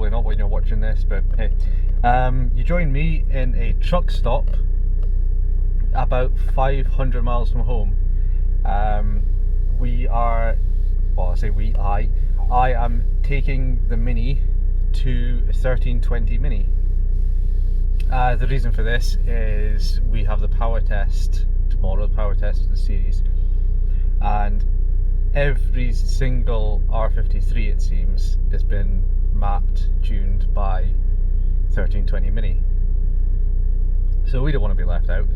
probably not when you're watching this, but hey. You joined me in a truck stop about 500 miles from home. We are, well, I say we, I am taking the Mini to 1320 Mini. The reason for this is we have the power test tomorrow, the power test of the series, and every single R53 it seems has been mapped, tuned by 1320 Mini. So we don't want to be left out.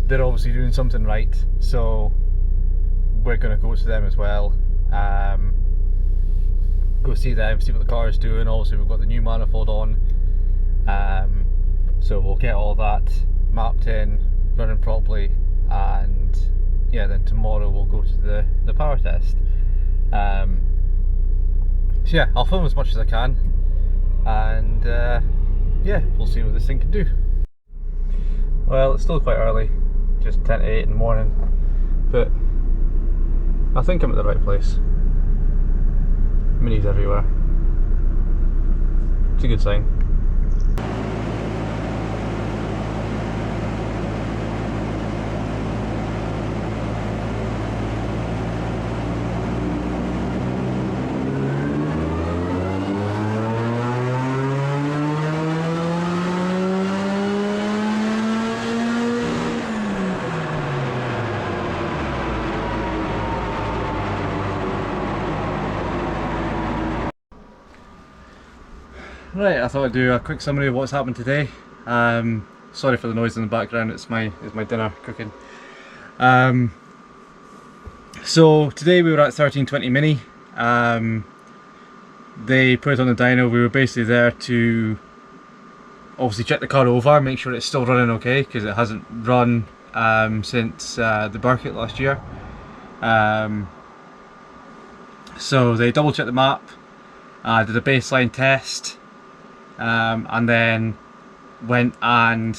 They're obviously doing something right, so we're going to go to them as well. Go see them, see what the car is doing. Also, we've got the new manifold on, so we'll get all that mapped in, running properly, and yeah, then tomorrow we'll go to the power test. So yeah, I'll film as much as I can, and yeah, we'll see what this thing can do. Well, it's still quite early, just 10 to 8 in the morning, but I think I'm at the right place. Minis everywhere. It's a good sign. Right, I thought I'd do a quick summary of what's happened today. Sorry for the noise in the background, it's my dinner cooking. So today we were at 1320 Mini. They put it on the dyno. We were basically there to obviously check the car over, make sure it's still running okay, because it hasn't run since the Burkett last year. So they double checked the map, did a baseline test, and then went and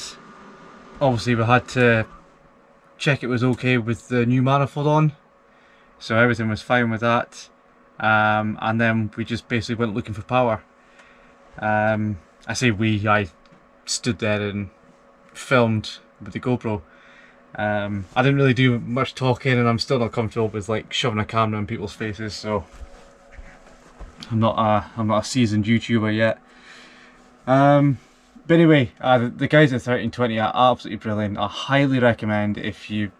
obviously we had to check it was okay with the new manifold on, so everything was fine with that, and then we just basically went looking for power. I stood there and filmed with the GoPro. I didn't really do much talking, and I'm still not comfortable with like shoving a camera in people's faces, so I'm not a seasoned YouTuber yet. But anyway, the guys at 1320 are absolutely brilliant. I highly recommend if you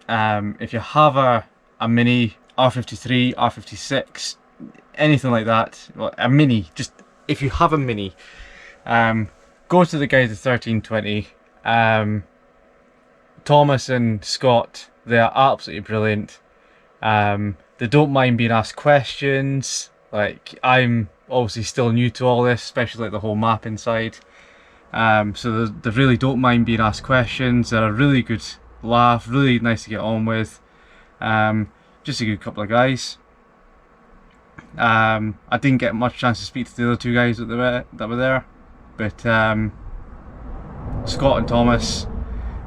have a Mini, R53, R56, anything like that, well, a Mini, just if you have a Mini, go to the guys at 1320. Thomas and Scott, they are absolutely brilliant. They don't mind being asked questions. Like, I'm obviously still new to all this, especially like the whole mapping side. So they really don't mind being asked questions. They're a really good laugh, really nice to get on with. Just a good couple of guys. I didn't get much chance to speak to the other two guys that were there, but Scott and Thomas,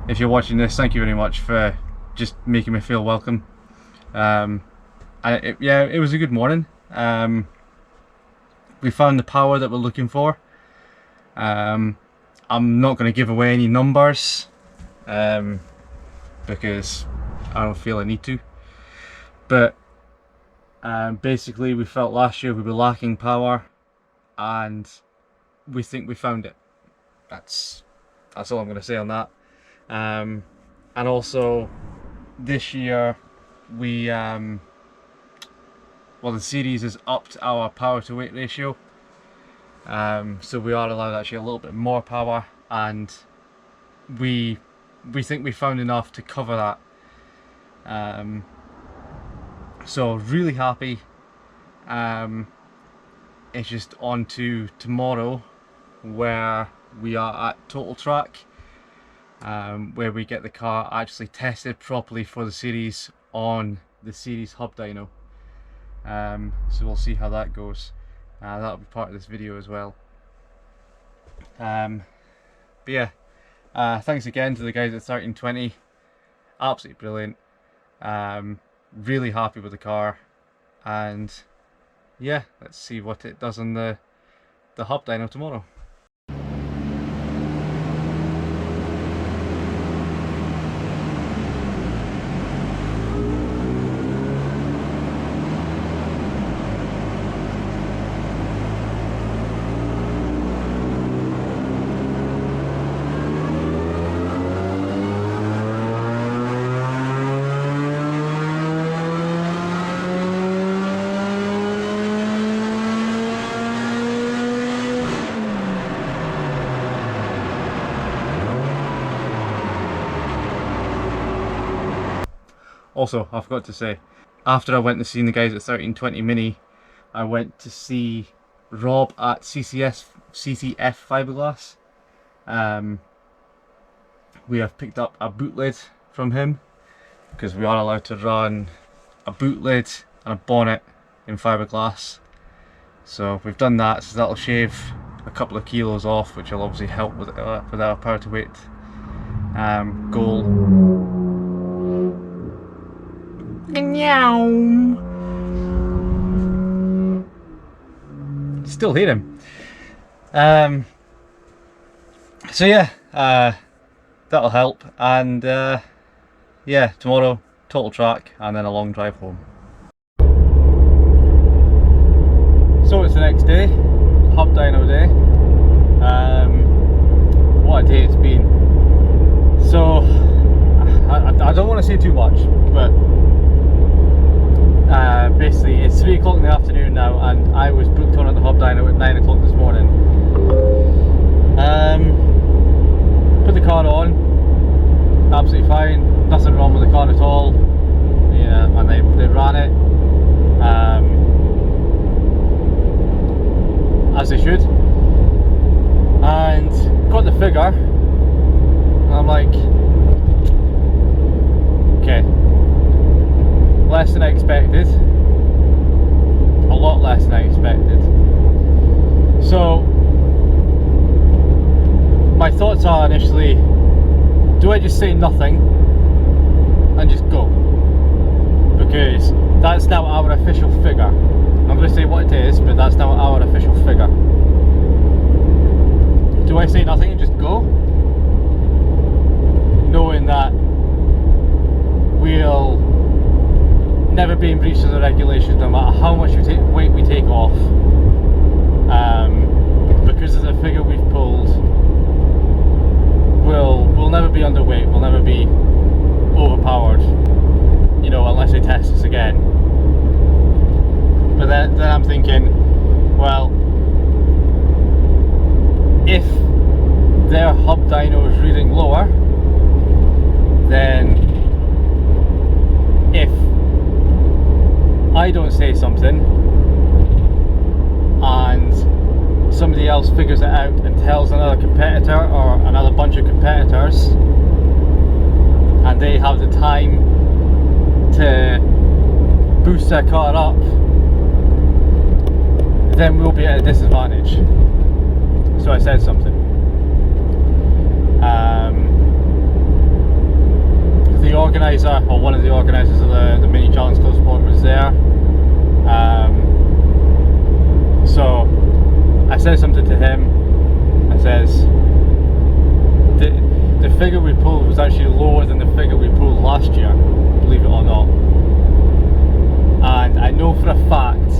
if you're watching this, thank you very much for just making me feel welcome. Yeah, it was a good morning. We found the power that we're looking for. I'm not going to give away any numbers because I don't feel I need to, but basically we felt last year we were lacking power, and we think we found it. That's all I'm going to say on that. And also this year we well, the series has upped our power to weight ratio, so we are allowed actually a little bit more power, and we think we found enough to cover that. So really happy. It's just on to tomorrow, where we are at Total Track, where we get the car actually tested properly for the series on the series hub dyno. So we'll see how that goes. That'll be part of this video as well. But yeah, thanks again to the guys at 1320. Absolutely brilliant. Really happy with the car, and yeah, let's see what it does on the hub dyno tomorrow. Also, I forgot to say, after I went to see the guys at 1320 Mini, I went to see Rob at CCSCCF Fiberglass. We have picked up a boot lid from him, because we are allowed to run a boot lid and a bonnet in fiberglass. So we've done that, so that'll shave a couple of kilos off, which will obviously help with our power to weight goal. Still hear him. So yeah, that'll help, and yeah, tomorrow total track and then a long drive home. So it's the next day, hub dyno day. What a day it's been. So I don't want to say too much, but basically it's 3 o'clock in the afternoon now, and I was booked on at the hub dyno at 9 o'clock this morning. Put the car on, absolutely fine, nothing wrong with the car at all. Yeah, and they ran it as they should, and got the figure, and I'm like, okay, less than I expected, a lot less than I expected. So my thoughts are initially, do I just say nothing and just go? Because that's now our official figure. I'm going to say what it is, but that's now our official figure. Do I say nothing and just go, knowing that we'll never be in breach of the regulations no matter how much weight we take off, because of the figure we've pulled, we'll never be underweight, we'll never be overpowered, you know, unless they test us again. But then I'm thinking, well, if their hub dyno is reading lower, then if I don't say something and somebody else figures it out and tells another competitor or another bunch of competitors, and they have the time to boost their car up, then we'll be at a disadvantage. So I said something. The organiser, or one of the organisers of the Mini Challenge Club Sport, was there. So I said something to him. I says, the figure we pulled was actually lower than the figure we pulled last year, believe it or not. And I know for a fact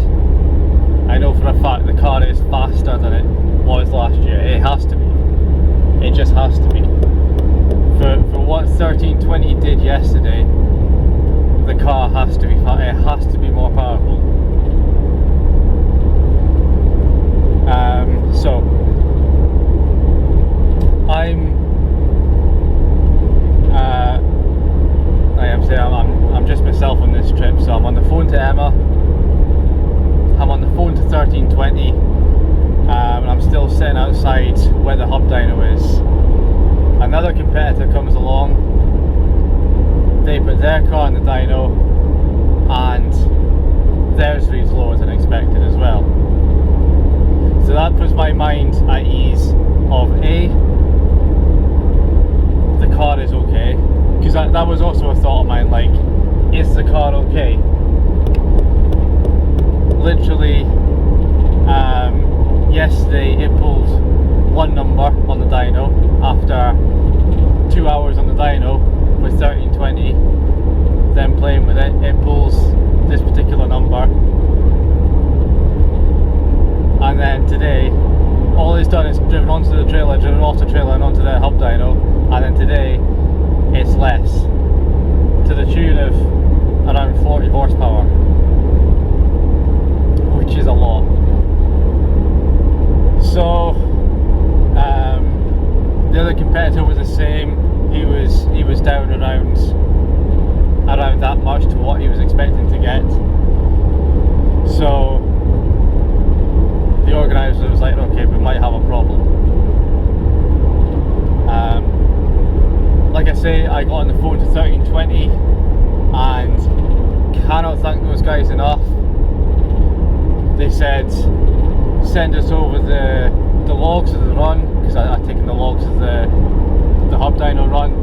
the car is faster than it was last year. It has to be. It just has to be. For what 1320 did yesterday, the car has to be. It has to be more powerful. So I'm just myself on this trip. So I'm on the phone to Emma. I'm on the phone to 1320, and I'm still sitting outside where the hub dyno is. Another competitor comes along, they put their car in the dyno, and theirs reads lower than expected as well. So that puts my mind at ease of A, the car is okay, because that was also a thought of mine, like, is the car okay? literally yesterday it pulled one number on the dyno after 2 hours on the dyno with 1320. Then playing with it, it pulls this particular number. And then today, all it's done is driven onto the trailer, driven off the trailer and onto the hub dyno, and then today it's less, to the tune of around 40 horsepower, which is a lot. So the other competitor was the same. He was down around that much to what he was expecting to get. So the organiser was like, okay, we might have a problem. Like I say, I got on the phone to 1320 and cannot thank those guys enough. They said, send us over the logs of the run, because I've taken the logs of the hub dyno run.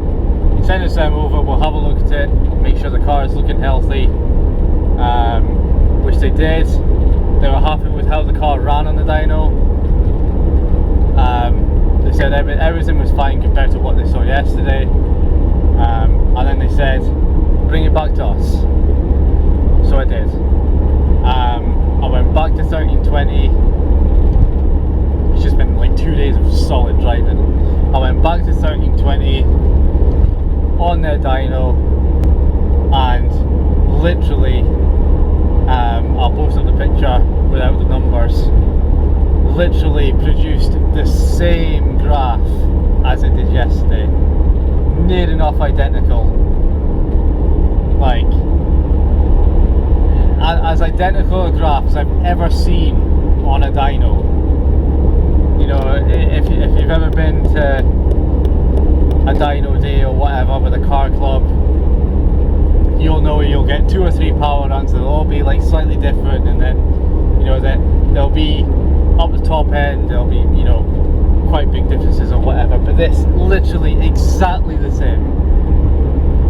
Send us them over, we'll have a look at it, make sure the car is looking healthy, which they did. They were happy with how the car ran on the dyno. They said everything was fine compared to what they saw yesterday, and then they said, bring it back to us. So I did. I went back to 1320. It's just been like 2 days of solid driving. I went back to 1320 on their dyno, and literally, I'll post up the picture without the numbers, literally produced the same graph as it did yesterday, near enough identical, like as identical a graph as I've ever seen on a dyno. You know, if you've ever been to a dyno day or whatever with a car club, you'll know you'll get 2 or 3 power runs. They'll all be like slightly different, and then, you know, that they'll be up the top end, there'll be, you know, quite big differences or whatever, but this literally exactly the same.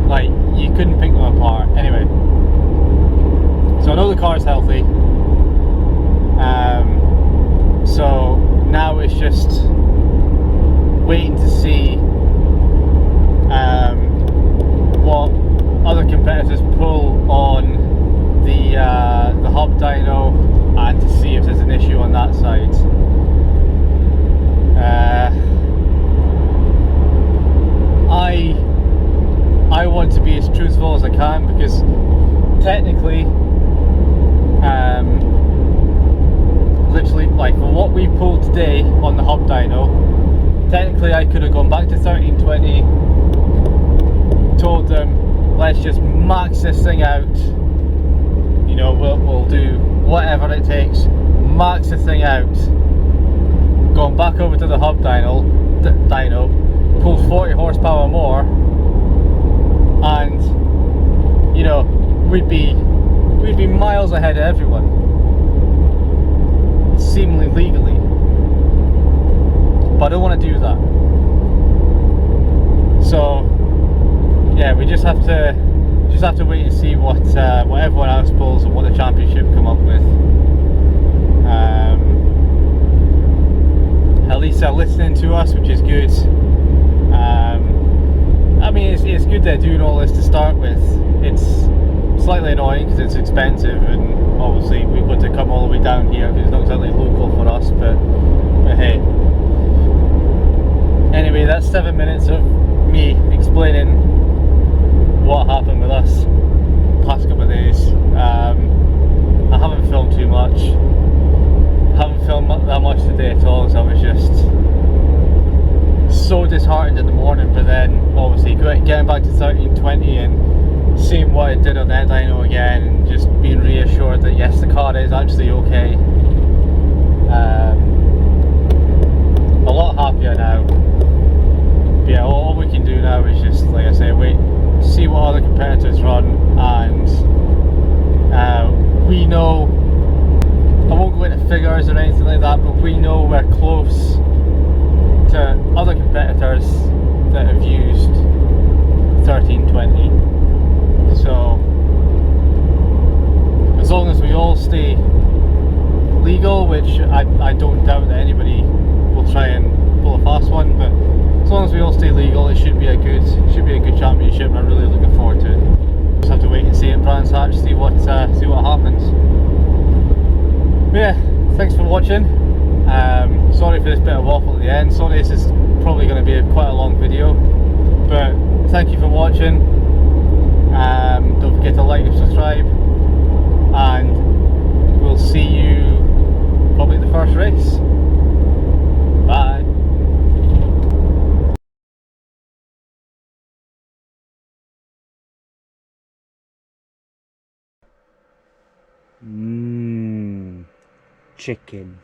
Like, you couldn't pick them apart. Anyway, so I know the car's healthy, so now it's just waiting to see what other competitors pull on the hub dyno, and to see if there's an issue on that side. I want to be as truthful as I can, because technically, literally, like for what we pulled today on the hub dyno, technically I could have gone back to 1320, told them, let's just max this thing out, you know, we'll do whatever it takes, max the thing out, gone back over to the hub dyno, pulled 40 horsepower more, and, you know, we'd be miles ahead of everyone, seemingly legally. But I don't want to do that. So yeah, we just have to wait and see what everyone else pulls and what the championship come up with. At least they're listening to us, which is good. I mean, it's good they're doing all this to start with. It's slightly annoying because it's expensive, and obviously we've got to come all the way down here because it's not exactly local for us, but hey. Anyway, that's 7 minutes of me explaining what happened with us past couple of days. I haven't filmed too much. Haven't filmed that much today at all, because I was just so disheartened in the morning, but then obviously getting back to 1320 and seeing what it did on that dyno again, and just being reassured that yes, the car is actually okay. A lot happier now. But yeah, all we can do now is just, like I say, wait, see what other competitors run, and we know, I won't go into figures or anything like that, but we know we're close to other competitors that have used 1320. So as long as we all stay which I don't doubt that anybody will try and pull a fast one, but as long as we all stay legal, it should be a good championship, and I'm really looking forward to it. Just have to wait and see at Brands Hatch, see what happens. But yeah, thanks for watching. Sorry for this bit of waffle at the end. Sorry, this is probably going to be quite a long video, but thank you for watching. Don't forget to like and subscribe, and we'll see you probably at the first race. Bye. Chicken.